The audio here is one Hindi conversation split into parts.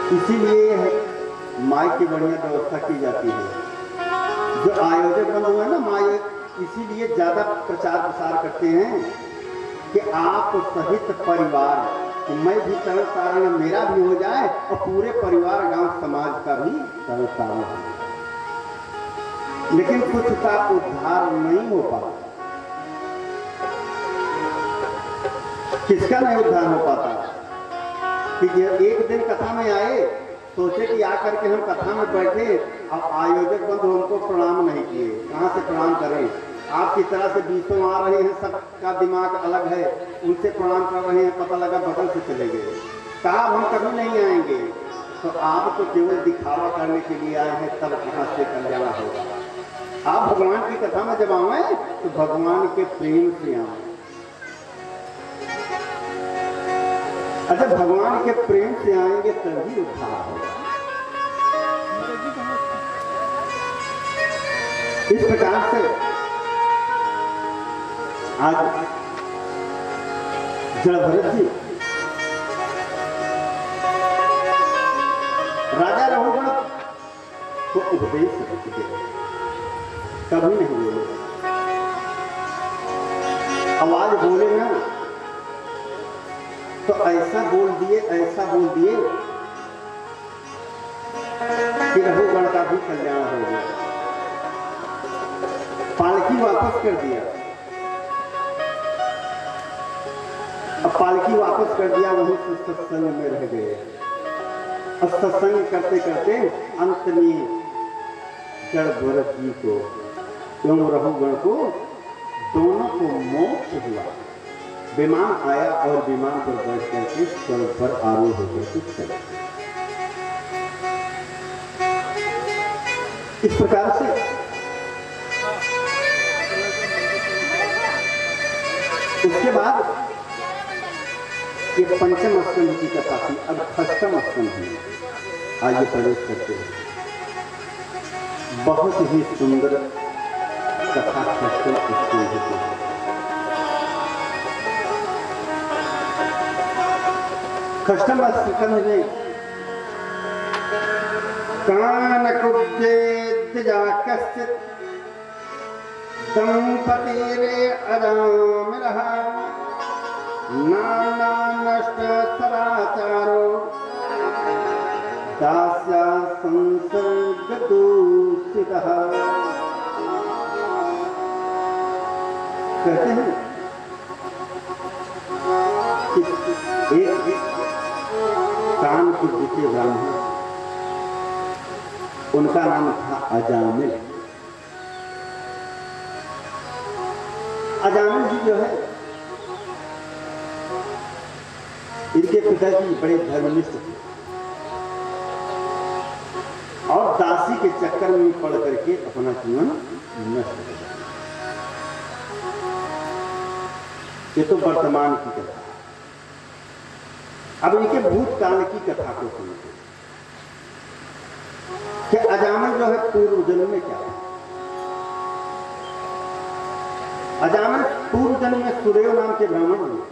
इसीलिए माई की बढ़िया व्यवस्था की जाती है। जो आयोजक बने हुए हैं ना माई, इसीलिए ज्यादा प्रचार प्रसार करते हैं कि आप सहित परिवार, कि मैं भी तरण तारण मेरा भी हो जाए और पूरे परिवार गांव समाज का भी तरण तारण हो जाए। लेकिन कुछ का उद्धार नहीं हो पाता। किसका नहीं उद्धार हो पाता कि एक दिन कथा में आए, सोचे कि आकर के हम कथा में बैठे, अब आयोजक बंधु हमको प्रणाम नहीं किए, कहां से प्रणाम करें। आपकी तरह से बीसों आ रहे हैं, सबका दिमाग अलग है, उनसे प्रणाम कर रहे हैं, पता लगा बगल से चले गए। कहा हम कभी नहीं आएंगे, तो आप तो केवल दिखावा करने के लिए आए हैं, तब कहां से कल्याण होगा। आप भगवान की कथा में जब आए तो भगवान के प्रेम से आए। अच्छा, भगवान के प्रेम से आएंगे तभी उद्धार होगा। इस प्रकार से आज जड़भरत जी राजा रघुगण को उपदेश दिए, कभी नहीं बोले। आवाज बोले ना तो ऐसा बोल दिए कि रघुगण का भी कल्याण हो गया। पालकी वापस कर दिया। अब पालकी वापस कर दिया, वहीं से सत्संग में रह गए। और सत्संग करते करते अंत में जड़भरत जी को एवं रघुगण को दोनों को मोक्ष हुआ। विमान आया और विमान पर बैठ करके स्वर्ग पर आरूढ़ होकर के चले। इस प्रकार से उसके बाद ये पंचम स्कंध की कथा थी। अब षष्ठम स्कंध है, आइए प्रवेश करते हैं। बहुत ही सुंदर कथा षष्ठम स्कंध की। षष्ठम स्कंध में कानकुब्जेद्यजा कश्चित् दंपतिरे अजामिलः नाना नष्ट सदाचारो दास्या संसर्ग दूषितः। कहते हैं कि एक कानपुर के ब्राह्मण, उनका नाम था अजामिल। अजामिल जी जो है, इनके पिताजी बड़े धर्मनिष्ठ थे और दासी के चक्कर में पड़ करके अपना जीवन नष्ट कर दिया। ये तो वर्तमान की कथा। अब इनके भूतकाल की कथा को सुनते कि अजामिल जो है पूर्व जन्म में क्या है। अजामिल पूर्व जन्म में सुदेव नाम के ब्राह्मण हुए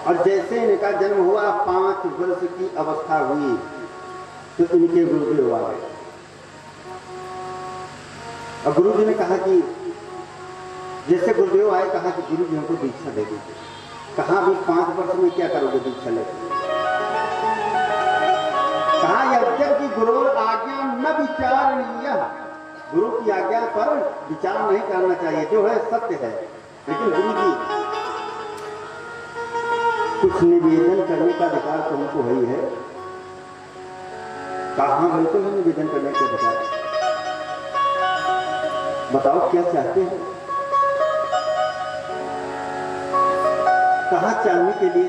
और जैसे इनका जन्म हुआ 5 वर्ष की अवस्था हुई तो इनके गुरुदेव आ गए। और गुरु जी ने कहा कि जैसे गुरुदेव आए, कहा कि गुरु जी हमको दीक्षा दे दीजिए। कहा भी 5 वर्ष में क्या करोगे दीक्षा लेकर? कहा यद्यप कि गुरु आज्ञा न विचारणीय, गुरु की आज्ञा पर विचार नहीं करना चाहिए, जो है सत्य है। लेकिन गुरु जी कुछ निवेदन करने का अधिकार तो हमको ही है। कहा बिल्कुल है निवेदन करने का अधिकार। बताओ क्या चाहते हैं? कहा चाहने के लिए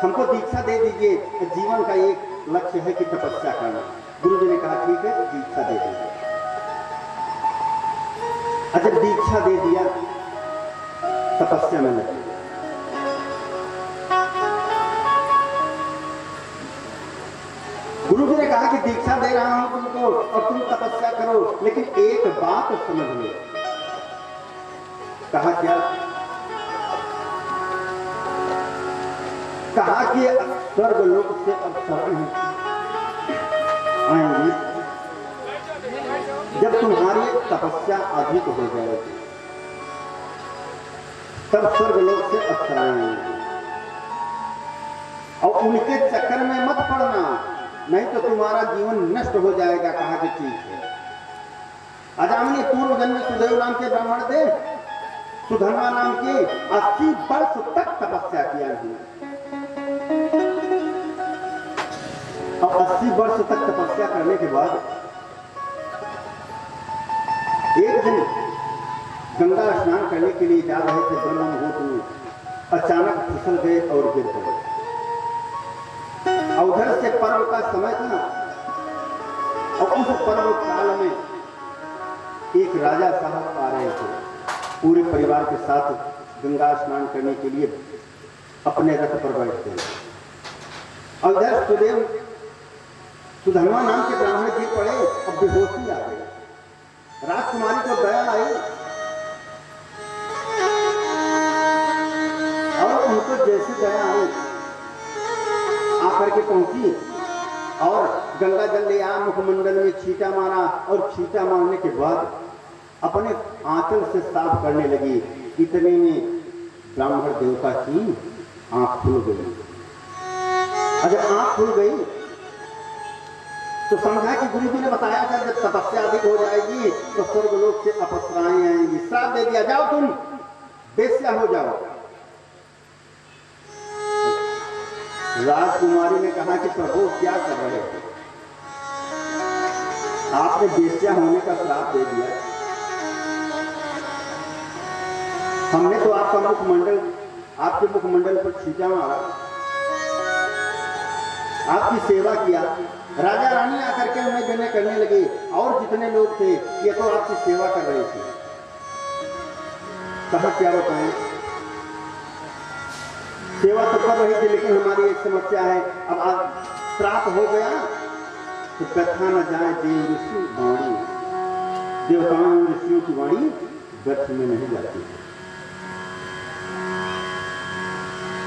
हमको दीक्षा दे दीजिए, जीवन का एक लक्ष्य है कि तपस्या करना। गुरु जी ने कहा ठीक है, दीक्षा दे दीजिए। जब दीक्षा दे दिया, तपस्या में लगे। गुरु जी ने कहा कि दीक्षा दे रहा हूं तुमको और तुम तपस्या करो, लेकिन एक बात समझ लो। कहा क्या? कहा कि स्वर्गलोक से अप्सराएं आएंगी जब तुम्हारी तपस्या अधिक हो जाएगी, तब स्वर्गलोक से अप्सराएं आएंगी। और उनके चक्कर में मत पड़ना, नहीं तो तुम्हारा जीवन नष्ट हो जाएगा। कहा कि ठीक है। अजामिल पूर्व जन्म में सुदेव नाम के ब्राह्मण थे, सुधर्मा नाम के 80 वर्ष तक तपस्या किया उन्होंने। और 80 वर्ष तक तपस्या करने के बाद एक दिन गंगा स्नान करने के लिए जा रहे थे, ब्रह्म मुहूर्त में अचानक फिसल गए और गिर पड़े। उधर से पर्व का समय था और उस पर्व काल में एक राजा साहब आ रहे थे, पूरे परिवार के साथ गंगा स्नान करने के लिए अपने रथ पर बैठते हैं। और इधर सुधर्मा नाम के ब्राह्मण गिर पड़े और बेहोशी आ गए। राजकुमारी को दया आई और उनको जैसे दया आई आकर के पहुंची और गंगा जल ले आ, मुखमंडल में छींटा मारा और छींटा मारने के बाद अपने आंचल से साफ करने लगी। इतने में ब्राह्मण देवता की आंख खुल गई। अगर आंख खुल गई तो समझा कि गुरु जी ने बताया था जब तपस्या अधिक हो जाएगी तो स्वर्गलोक से अपसराएं आएंगी। श्राप दे दिया, जाओ तुम बेश्या हो जाओ। राजकुमारी ने कहा कि प्रभु क्या कर रहे हो, आपने बेश्या होने का श्राप दे दिया। हमने तो आपका मुखमंडल, आपके मुखमंडल पर छींटा मारा, आपकी सेवा किया। राजा रानी आकर के हमें देने करने लगे और जितने लोग थे ये तो आपकी सेवा कर रहे थे। कहा क्या बताएं, सेवा तो कर रही थी लेकिन हमारी एक समस्या है, अब आप श्राप हो गया तो कथा न जाए देव ऋषि वाणी, देवताओं ऋषियों की वाणी व्यर्थ में नहीं जाती।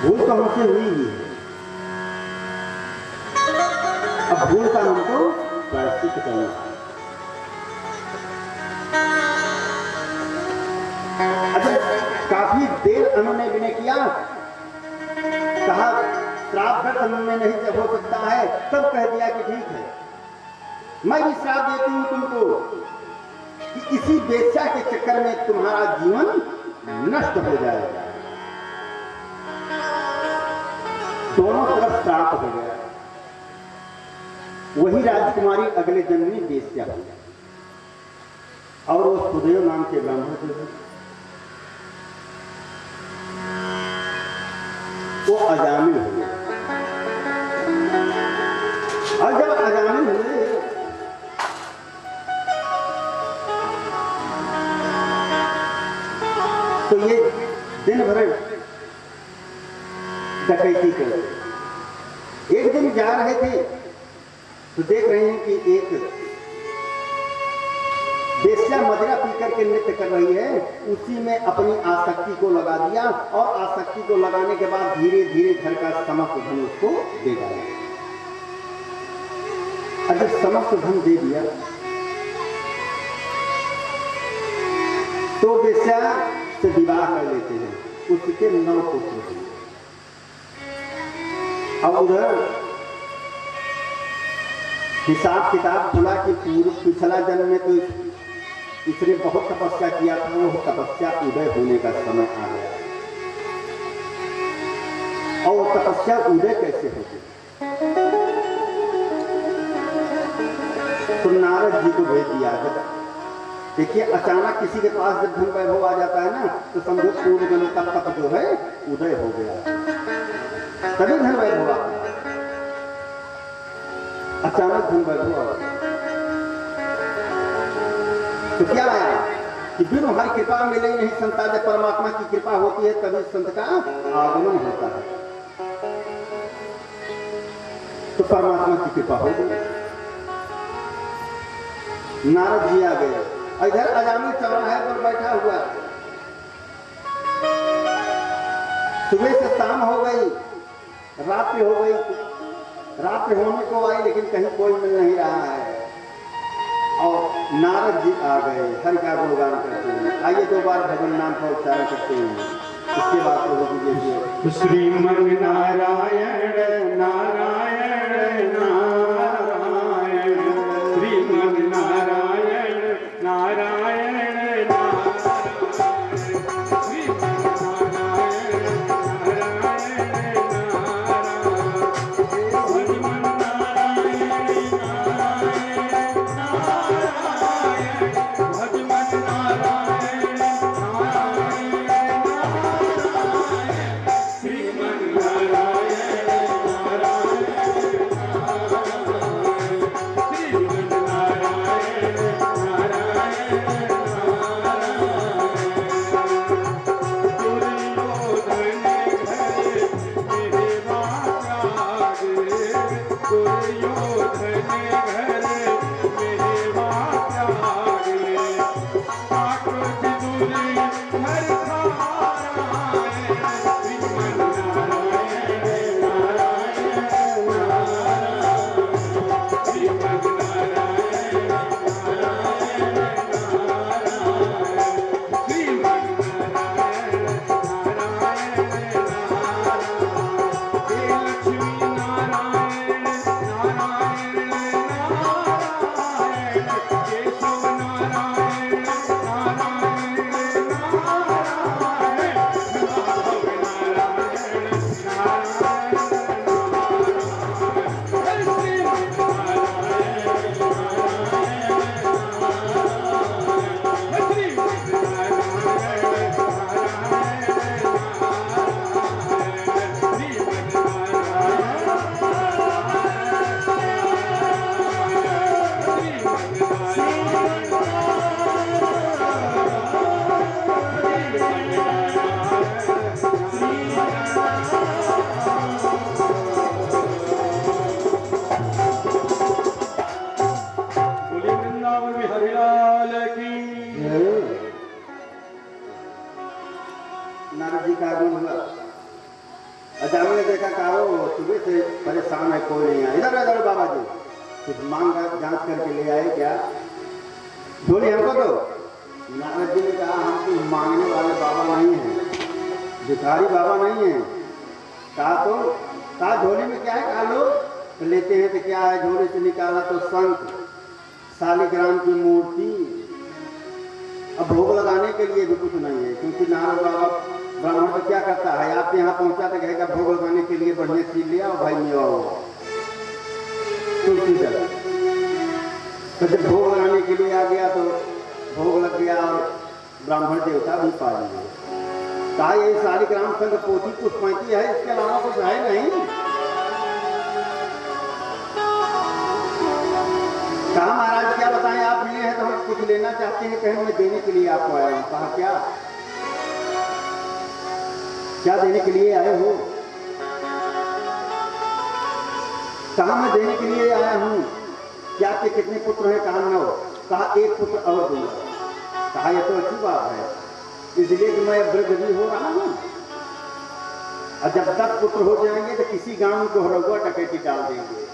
भूल तो हमसे हुई ही है, अब भूल का हमको प्रायश्चित करना है। अच्छा, काफी देर उन्होंने विनय किया, कहा श्राप व्यर्थ में नहीं जब हो सकता है, तब कह दिया कि ठीक है मैं भी श्राप देती हूं तुमको कि इसी बेश्या के चक्कर में तुम्हारा जीवन नष्ट हो जाएगा। दोनों तरफ श्राप हो गया। वही राजकुमारी अगले जन्म में बेश्या हो गया और वो सुदेव नाम के ब्राह्मण जो है वो अजामिल हुए। और जब अजामिल हुए तो ये दिन भर डकैती करते। एक दिन जा रहे थे तो देख रहे हैं कि एक बेश्या मदिरा पी करके नृत्य कर रही है, उसी में अपनी आसक्ति को लगा दिया और आसक्ति को लगाने के बाद धीरे धीरे घर का समस्त धन उसको दे डाला। अगर समस्त धन दे दिया तो बेश्या से विवाह कर लेते हैं, उसके 9 पुत्र हैं। अब उधर हिसाब किताब खुला कि पूर्व पिछला जन्म में तो इसने बहुत तपस्या किया था, वो तपस्या उदय होने का समय आ गया। और वो तपस्या उदय कैसे होती, तो नारद जी को भेज दिया। देखिए अचानक किसी के पास जब धन वैभव आ जाता है ना तो समझो पूर्व जन्म का तप जो है उदय हो गया, तभी धन वैभव आता है। अचानक धन वैभव आ गया तो क्या आया कि बिनु हर कृपा मिले नहीं संता, जब परमात्मा की कृपा होती है तभी संत का आगमन होता है। तो परमात्मा की कृपा हो गई, नारद जी आ गए। इधर अजामिल चौराहे पर बैठा हुआ, सुबह से शाम हो गई, रात हो गई, रात होने को आई लेकिन कहीं कोई मिल नहीं रहा है। और नारद जी आ गए, हरि का गुणगान करते हैं। आइए 2 बार भगवान नाम का उच्चारण करते हैं, इसके बाद प्रभु जी देखिए। श्रीमन नारायण नारायण नारायण, श्रीमन नारायण नारायण नारायण, श्रीमन नारायण नारायण नारायण, श्रीमन नारायण नारायण नारायण, भजमन नारायण नारद जी का आगमन हुआ। अजामिल ने देखा कारो सुबह से परेशान है, कोई नहीं आया। इधर इधर बाबा जी कुछ मांग जांच करके ले आए क्या? झोली हमको दो। नारद जी ने कहा हम कुछ मांगने वाले बाबा नहीं हैं, भिखारी बाबा नहीं हैं। कहा झोली में क्या है? कहा लो। तो लेते हैं तो क्या है? झोली से निकाला तो शंख, शालिग्राम की मूर्ति। अब भोग लगाने के लिए भी कुछ नहीं है, क्योंकि नारद बाबा ब्राह्मण तो क्या करता है, आपके यहाँ पहुंचा तो कहेगा भोग लगाने के लिए बढ़िया चीज लिया और भाई मेवा हो तुलसी जल। तो जब भोग लगाने के लिए आ गया तो भोग लग गया और ब्राह्मण देवता भी पा लिए। कहा ये शालिग्राम संग पोथी पुष्पैती है, इसके अलावा कुछ है नहीं। कहा महाराज क्या बताएं, आप मिले हैं तो हम कुछ लेना चाहते हैं, कहें मैं देने के लिए आपको आया हूं। कहा क्या क्या देने के लिए आए हो? कहा मैं देने के लिए आया हूं। क्या आपके कितने पुत्र हैं? कहा 9। कहा 1 पुत्र और दूंगा। कहा यह तो अच्छी बात है, इसलिए कि मैं वृद्ध भी हो रहा हूं, और जब 10 पुत्र हो जाएंगे तो किसी गांव को हरौआ डकैती डाल देंगे,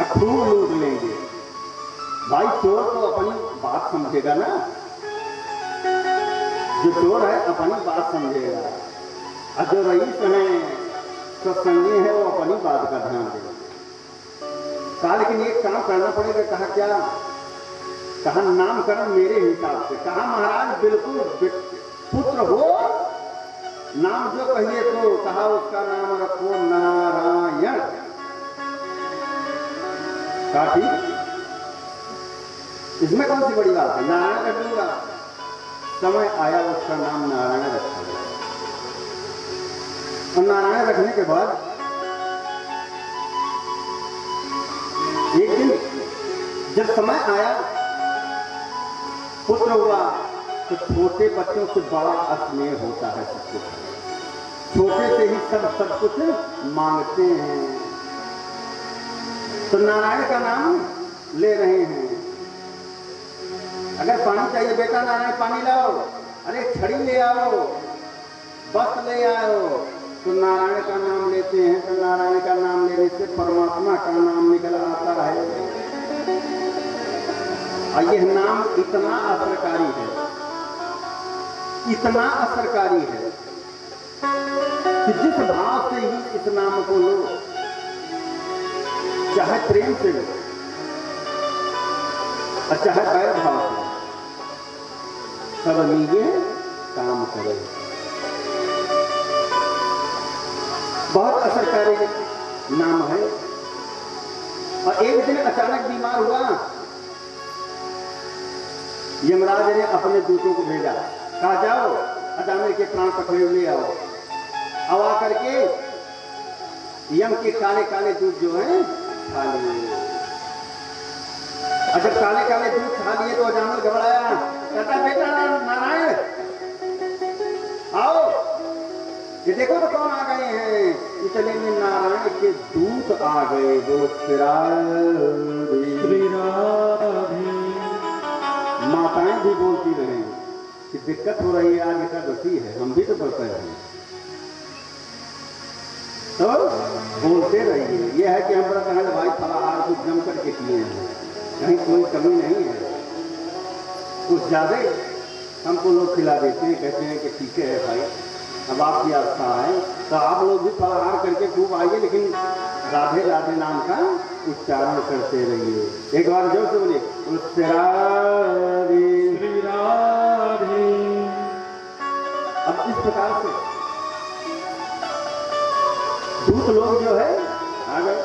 खूब लूट लेंगे। भाई चोर तो अपनी बात समझेगा ना, जो चोर है अपनी बात समझेगा, और जो रईस है सत्संगी है वो अपनी बात का ध्यान देगा। कहा लेकिन एक काम करना पड़ेगा। कहा क्या? कहा नामकरण मेरे हिसाब से। कहा महाराज बिल्कुल पुत्र हो, नाम जो कहिए तो। कहा उसका नाम रखो नारायण। कहा ठीक, इसमें कौन सी बड़ी बात है, नारायण रख लूंगा। समय आया उसका नाम नारायण रखा गया। और नारायण रखने के बाद एक दिन जब समय आया, पुत्र हुआ, तो छोटे बच्चों से बड़ा स्नेह होता है सब कुछ। छोटे से ही सब कुछ मांगते हैं। तो नारायण का नाम ले रहे हैं। अगर पानी चाहिए, बेटा नारायण पानी लाओ, अरे छड़ी ले आओ, बस ले आओ, तो नारायण का नाम लेते हैं तो नारायण का नाम लेने से परमात्मा का नाम निकल आता है। और यह नाम इतना असरकारी है, इतना असरकारी है कि जिस भाव से ही इस नाम को लो, चाहे प्रेम से लो और चाहे बैर भाव से, सब मीगे काम करे। बहुत असरकारी नाम है। और एक दिन अचानक बीमार हुआ, यमराज ने अपने दूतों को भेजा, कहा जाओ अजामिल के प्राण पकड़े ले आओ। अब आकर के यम के काले काले दूध जो हैं खा लिए। और जब काले काले दूध खा लिए तो अजामिल घबराया, कहता बेटा नारायण आओ, ये देखो तो कौन आ गए हैं। इतने में नारायण के दूत आ गए, वो माताएं भी बोलती रहे कि दिक्कत हो रही है, आज एकादशी है, हम भी तो बरते हैं, तो बोलते रहिए। यह है कि हम व्रत हैं भाई, फलाहार कुछ जम करके किए हैं, कहीं कोई कमी नहीं है। कुछ ज्यादा हमको लोग खिला देते हैं, कहते हैं कि ठीक है भाई, अब आपकी आस्था है तो आप लोग भी फलाहार करके खूब आइए, लेकिन राधे राधे नाम का उच्चारण करते रहिए। एक बार जोर से बोलिए, श्री राधे। अब इस प्रकार से दूत लोग जो है आ गए।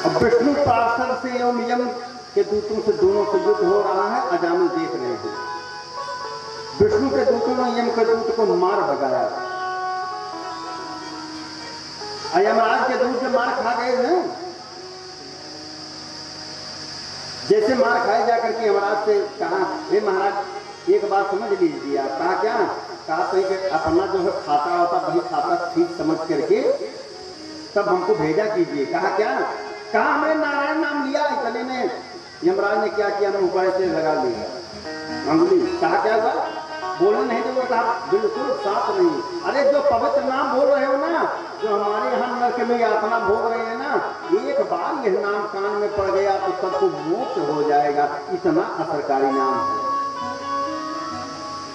अब विष्णु पार्षद से एवं यम के दूतों से दोनों से युद्ध हो रहा है, अजामिल देख रहे हैं। विष्णु के दूतों ने यम के दूत को मार भगाया। यमराज के दूत जो मार खा गए हैं, जैसे मार खाए जाकर के यमराज से कहा, हे महाराज एक बात समझ लीजिए। आप कहा क्या? कहा तो कि अपना जो है खाता होता वही खाता ठीक समझ करके तब हमको भेजा कीजिए। कहा क्या? कहा हमने नारायण नाम लिया। इतने में यमराज ने क्या किया, मैं ऊपर से लगा लिया अंगुली। कहा क्या हुआ? बोलना नहीं तो वो कहा बिल्कुल साफ नहीं। अरे जो पवित्र नाम बोल रहे हो ना, जो हमारे यहाँ नरक में यातना भोग रहे हैं ना, एक बार यह नाम कान में पड़ गया तो सबको मोक्ष हो जाएगा। इतना असरकारी नाम है।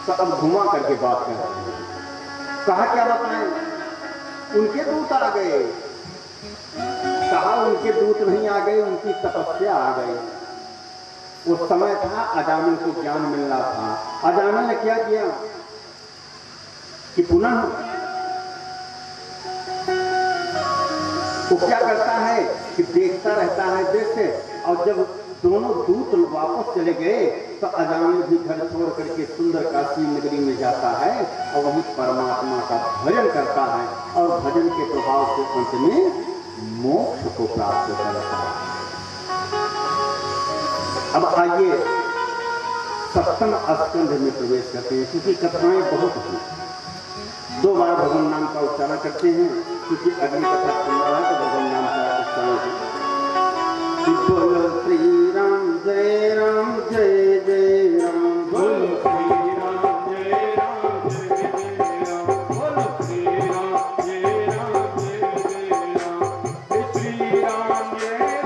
तो अब घुमा करके बात कर रहे हैं। कहा क्या बताएं? उनके दूत आ गए। कहा उनके दूत नहीं आ गए, उनकी तपस्या आ गई। उस समय था अजामिल को ज्ञान मिलना था। अजामिल ने क्या किया कि पुनः वो क्या करता है कि देखता रहता है जैसे। और जब दोनों दूत वापस चले गए तो अजामिल भी घर छोड़ करके सुंदर काशी नगरी में जाता है और वहीं परमात्मा का भजन करता है और भजन के प्रभाव से अंत में मोक्ष को प्राप्त करता है। अब आइए सप्तम स्कंध में प्रवेश करते हैं, क्योंकि कथाएं बहुत हैं। 2 बार भगवान नाम का उच्चारण करते हैं, क्योंकि अगली कथा सुन रहा है तो भगवान नाम का उच्चारण बोलो श्री राम जय राम जय जय राम। बोलो श्री राम जय राम जय जय राम। बोलो श्री राम जय राम जय जय राम। श्री राम जय राम जय जय राम। श्री राम जय राम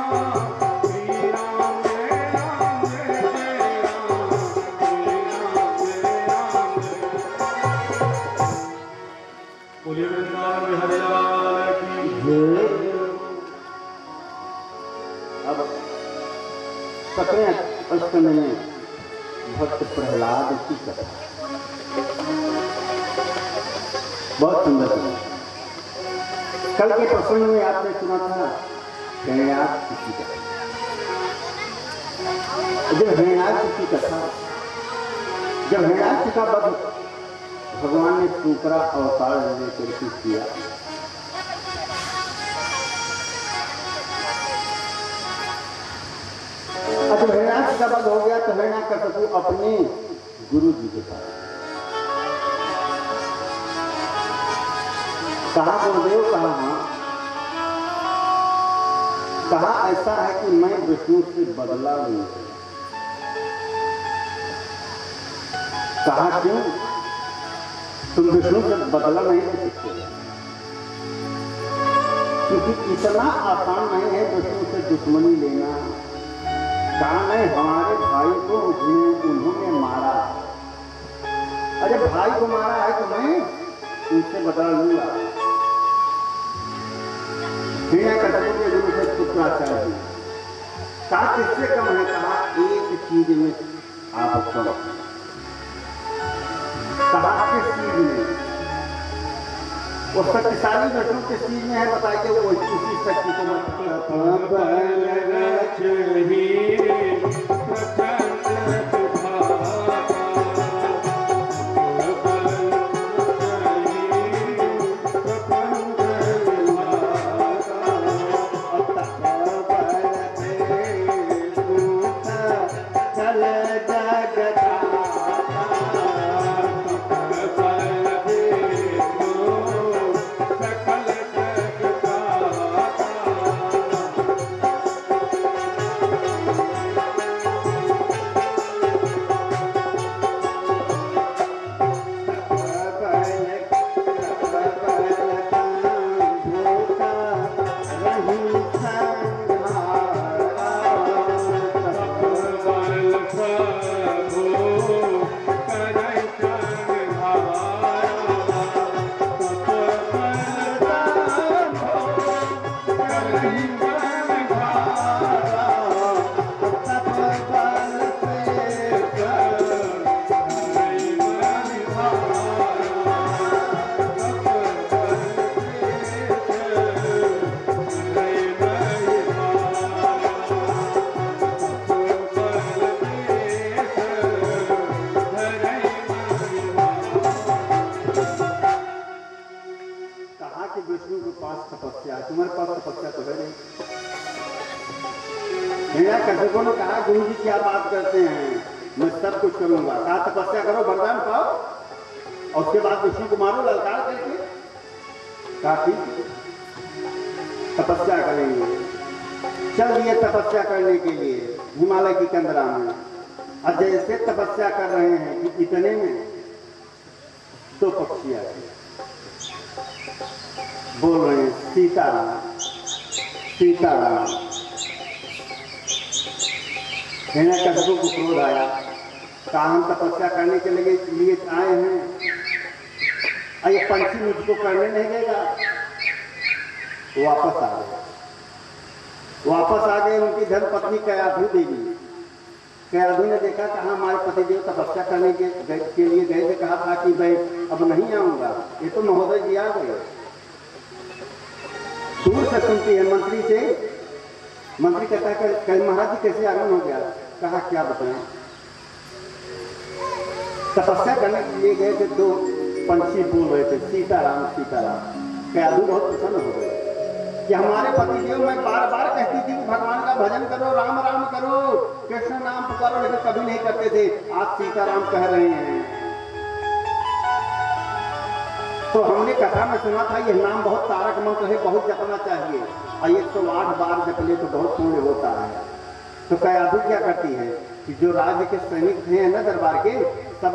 जय जय राम। श्री राम जय राम जय। बोलिए वृंदावन बिहारी लाल की जय। अब 17वें स्कंध में भक्त प्रहलाद की कथा बहुत सुंदर है। कल के प्रसंग में आपने सुना था हिरण्याक्ष की कथा। जब हिरण्याक्ष का वध भगवान ने सूकरा अवतार लेकर किया, जब हिरण्याक्ष का वध हो गया तो हिरण्याकशिपु अपने गुरु जी के पास कहा, गुरुदेव कहा हाँ, कहा ऐसा है कि मैं विष्णु से बदला नहीं हूं। कहा क्यों? तुम विष्णु से बदला नहीं ले सकते, क्योंकि इतना आसान नहीं है विष्णु से दुश्मनी लेना। कहा नहीं, हमारे भाई को उन्होंने मारा, अरे भाई को मारा है तो मैं उनसे बदला लूंगा। हिरण्यकशिपु के गुरु से शुक्राचार्य जी कहा किससे कम है? कहा एक चीज में आप कम। कहा किस चीज में? वो शक्तिशाली विष्णु किस चीज में है बताइए, वो उसी शक्ति को तुम्हारे पास तपस्या तो है नहीं। हिरण्यकशिपु ने कहा गुरु जी क्या बात करते हैं, मैं सब कुछ करूंगा। कहा तपस्या करो, वरदान पाओ और उसके बाद विष्णु को मारो ललकार करके। कहा ठीक तपस्या करेंगे। चल दिए तपस्या करने के लिए हिमालय की कंदरा में। और जैसे तपस्या कर रहे हैं कि इतने में दो पक्षी आए बोल रहे हैं सीताराम सीताराम। हिरण्यकशिपु को क्रोध आया, कहा हम तपस्या करने के लिए आए हैं, ये पंछी मुझको करने नहीं देगा। वापस आ गए, वापस आ गए। उनकी धर्मपत्नी कयाधु देवी, कयाधु ने देखा, कहा हमारे पतिदेव तपस्या करने के लिए गए थे, कहा था कि मैं अब नहीं आऊंगा, ये तो महोदय जी आ गए। दूर से सुनती है मंत्री से, मंत्री कहता है कि महाराज जी कैसे आगमन हो गया? कहा क्या बताएं, तपस्या करने के लिए गए थे, दो पंछी बोल रहे थे सीताराम सीताराम। कयाधु बहुत प्रसन्न हो गए कि हमारे पतिदेव मैं बार बार कहती थी कि भगवान का भजन करो, राम राम करो, कृष्ण नाम पुकारो, लेकिन कभी नहीं करते थे, आप सीताराम कह रहे हैं। तो हमने कथा में सुना था यह नाम बहुत तारक मंत्र है, बहुत जपना चाहिए, और 108 बार जप ले तो बहुत पुण्य होता है। तो कयाधु क्या करती है कि जो राज्य के सैनिक थे ना दरबार के, सब